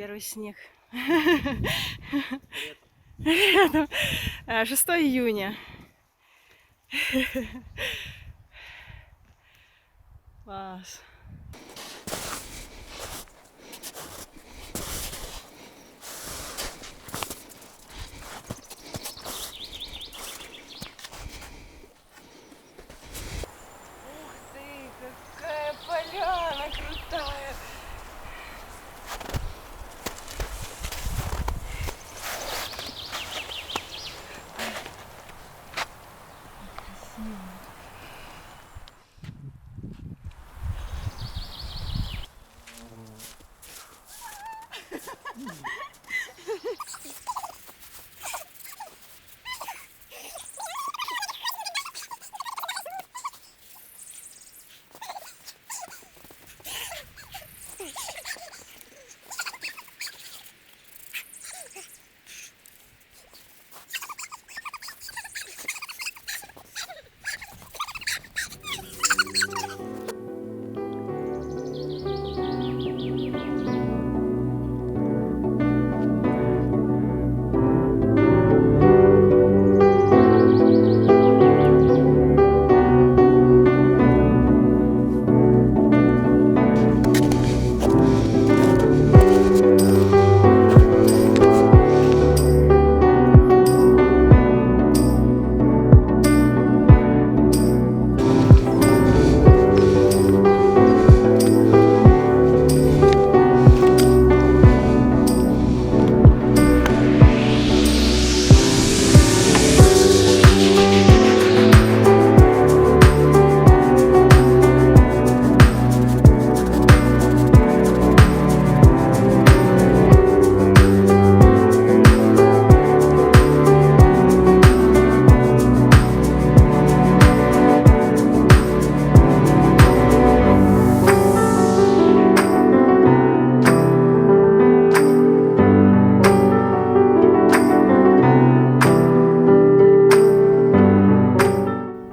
первый снег. Летом. 6 июня. Класс. Ух ты, какая поляна крутая!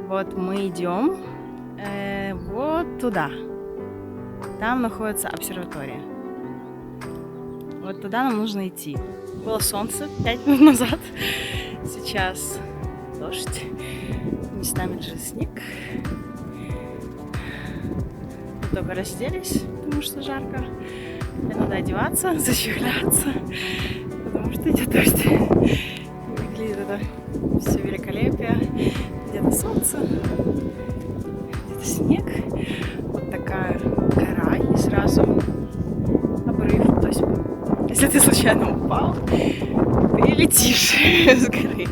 Вот мы идем вот туда. Там находится обсерватория. Вот туда нам нужно идти. Было солнце 5 минут назад. Сейчас дождь. Местами даже снег. Мы только разделись, потому что жарко. Теперь надо одеваться, защегляться, потому что идет дождь. Выглядит это все великолепие. Где-то солнце, где-то снег. Вот такая гора и сразу обрыв. То есть, если ты случайно упал, ты летишь с горы.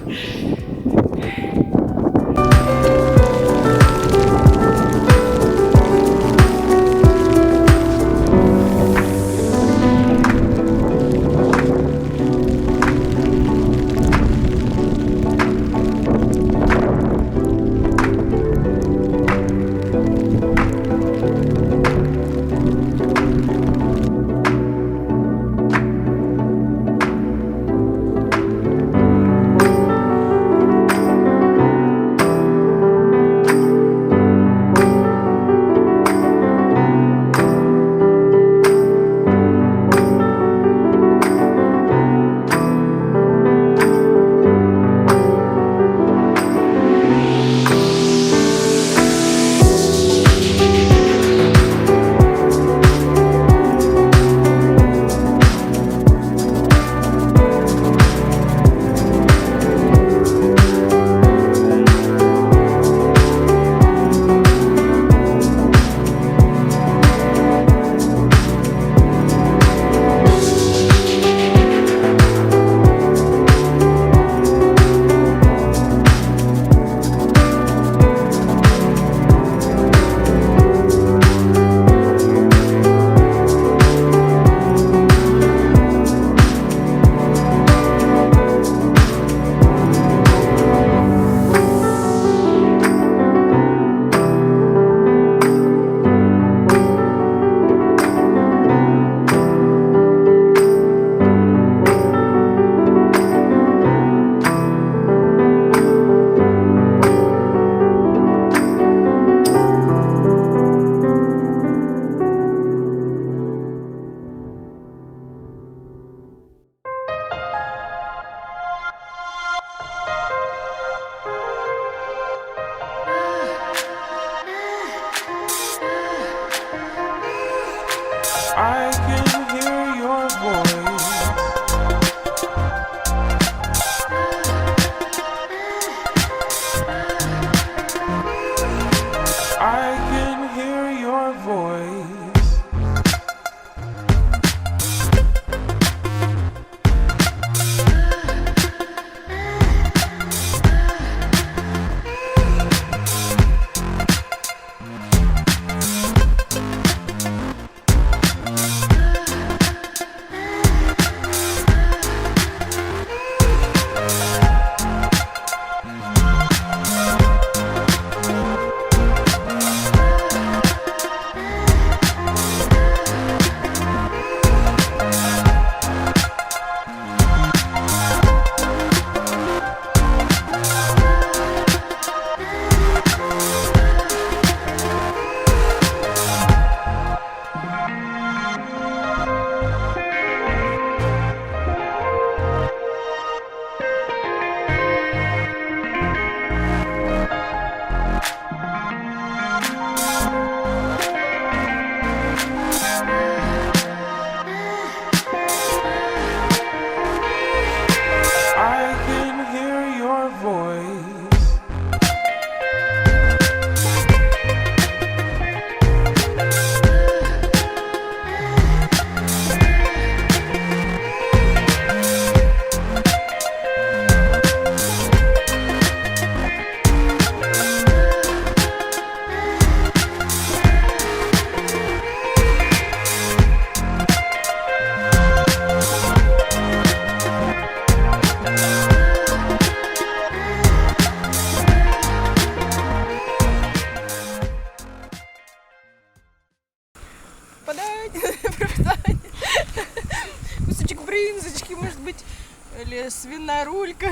жирная рулька.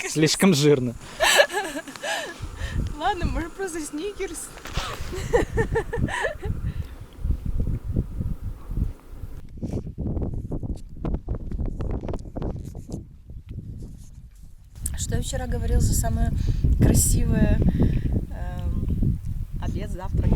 Слишком жирно. Ладно, может просто сникерс. Что я вчера говорил за самое красивое обед, завтрак?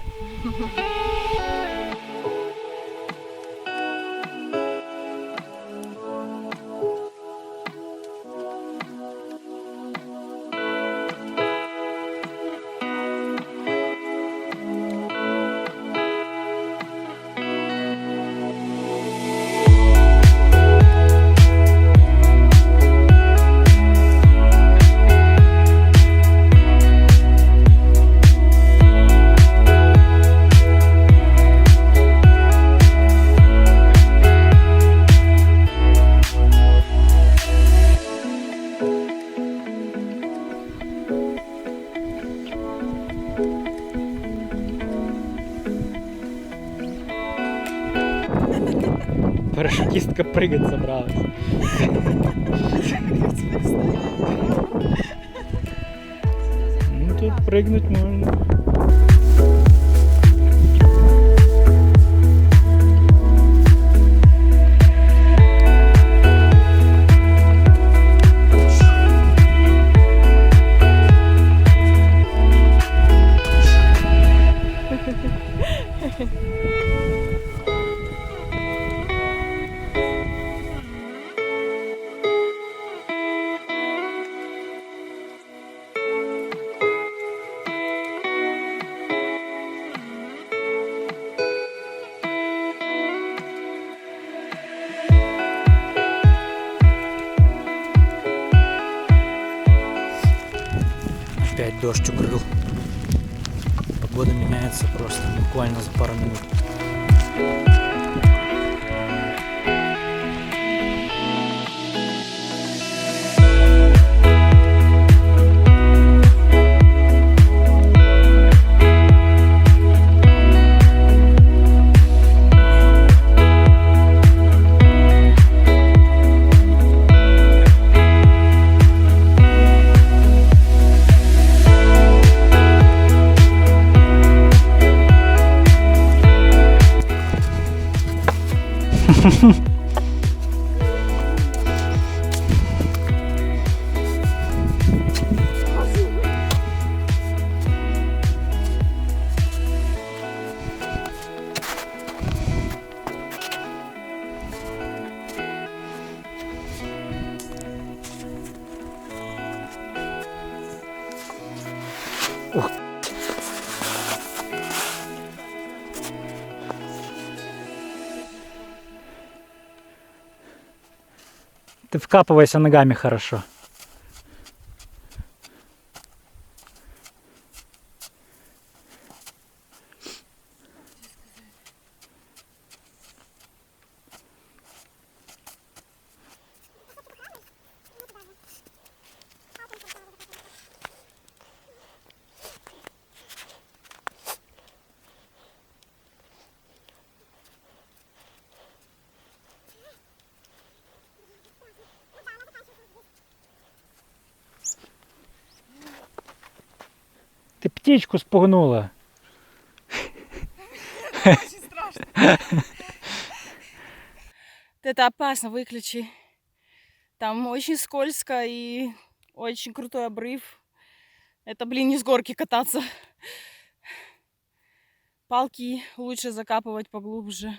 Парашютистка прыгать собралась. Ну тут прыгнуть можно. Опять дождь укрыл. Погода меняется просто буквально за пару минут. Ух. Ты вкапывайся ногами хорошо. Ты птичку спугнула. Очень страшно. Это опасно, выключи. Там очень скользко и очень крутой обрыв. Это, блин, не с горки кататься. Палки лучше закапывать поглубже.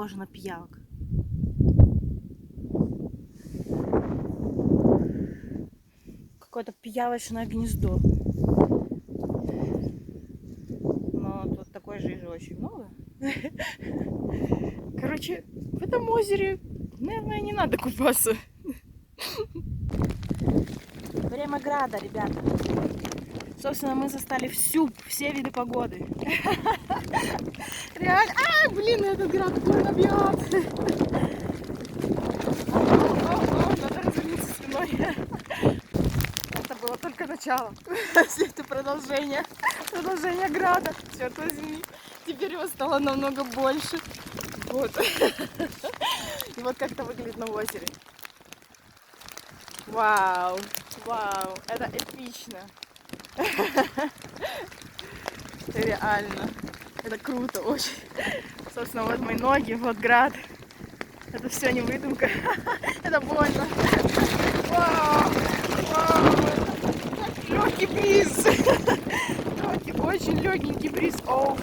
похоже на пиявок. Какое-то пиявочное гнездо. Но тут такой же очень много. Короче, в этом озере, наверное, не надо купаться. Время града, ребята. Собственно, мы застали все виды погоды. Реально. Блин, этот град больно бьет. Надо развернуться спиной. Это было только начало. Все это продолжение града. Черт возьми. Теперь его стало намного больше. Вот. И вот как это выглядит на озере. Вау. Вау. Это эпично. Реально. Это круто очень. Собственно, вот мои ноги, вот град. Это все не выдумка. Это больно. Вау! Вау! Легкий бриз. Очень легенький бриз. Оу.